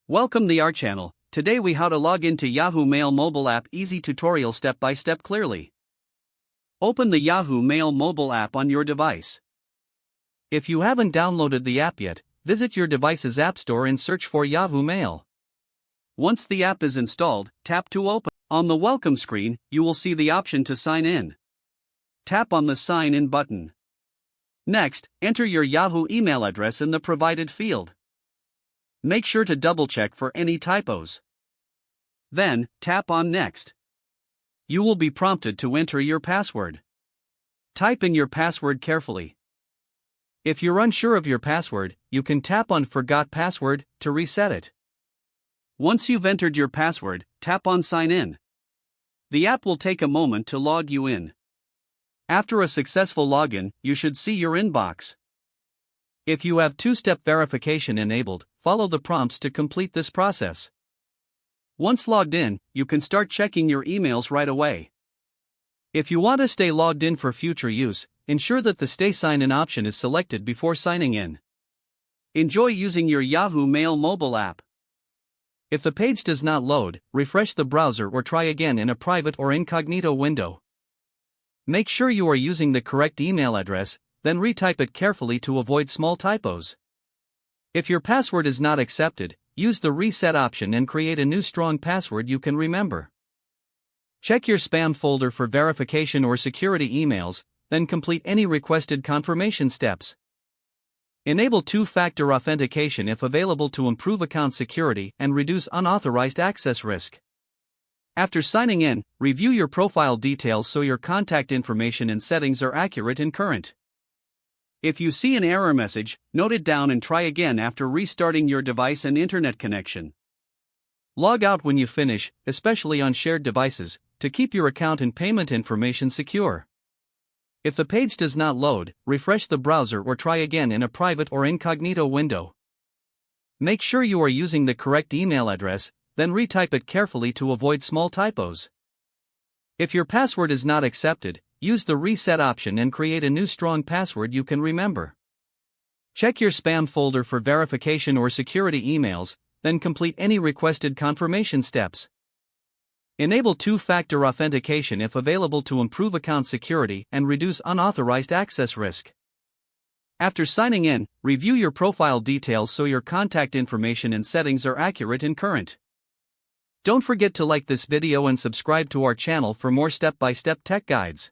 Welcome to our channel. Today we how to log into Yahoo Mail mobile app, easy tutorial step by step clearly. Open the Yahoo Mail mobile app on your device. If you haven't downloaded the app yet, visit your device's app store and search for Yahoo Mail. Once the app is installed, tap to open. On the welcome screen, you will see the option to sign in. Tap on the sign in button. Next, enter your Yahoo email address in the provided field. Make sure to double-check for any typos. Then, tap on Next. You will be prompted to enter your password. Type in your password carefully. If you're unsure of your password, you can tap on Forgot Password to reset it. Once you've entered your password, tap on Sign In. The app will take a moment to log you in. After a successful login, you should see your inbox. If you have two-step verification enabled, follow the prompts to complete this process. Once logged in, you can start checking your emails right away. If you want to stay logged in for future use, ensure that the Stay Sign In option is selected before signing in. Enjoy using your Yahoo Mail mobile app. If the page does not load, refresh the browser or try again in a private or incognito window. Make sure you are using the correct email address, then retype it carefully to avoid small typos. If your password is not accepted, use the reset option and create a new strong password you can remember. Check your spam folder for verification or security emails, then complete any requested confirmation steps. Enable two-factor authentication if available to improve account security and reduce unauthorized access risk. After signing in, review your profile details so your contact information and settings are accurate and current. If you see an error message, note it down and try again after restarting your device and internet connection. Log out when you finish, especially on shared devices, to keep your account and payment information secure. If the page does not load, refresh the browser or try again in a private or incognito window. Make sure you are using the correct email address, then retype it carefully to avoid small typos. If your password is not accepted, use the reset option and create a new strong password you can remember. Check your spam folder for verification or security emails, then complete any requested confirmation steps. Enable two-factor authentication if available to improve account security and reduce unauthorized access risk. After signing in, review your profile details so your contact information and settings are accurate and current. Don't forget to like this video and subscribe to our channel for more step-by-step tech guides.